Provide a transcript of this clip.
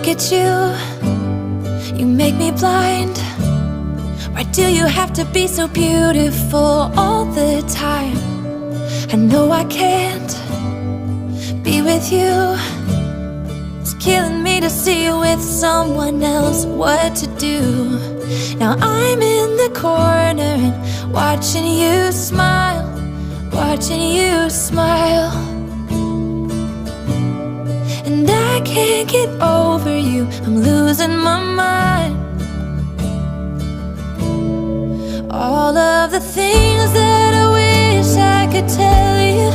look at you, you make me blind. Why do you have to be so beautiful all the time? I know I can't be with you. It's killing me to see you with someone else. What to do? Now I'm in the corner and watching you smile, watching you smile. And I can't get over you, I'm losing my mind. All of the things that I wish I could tell you,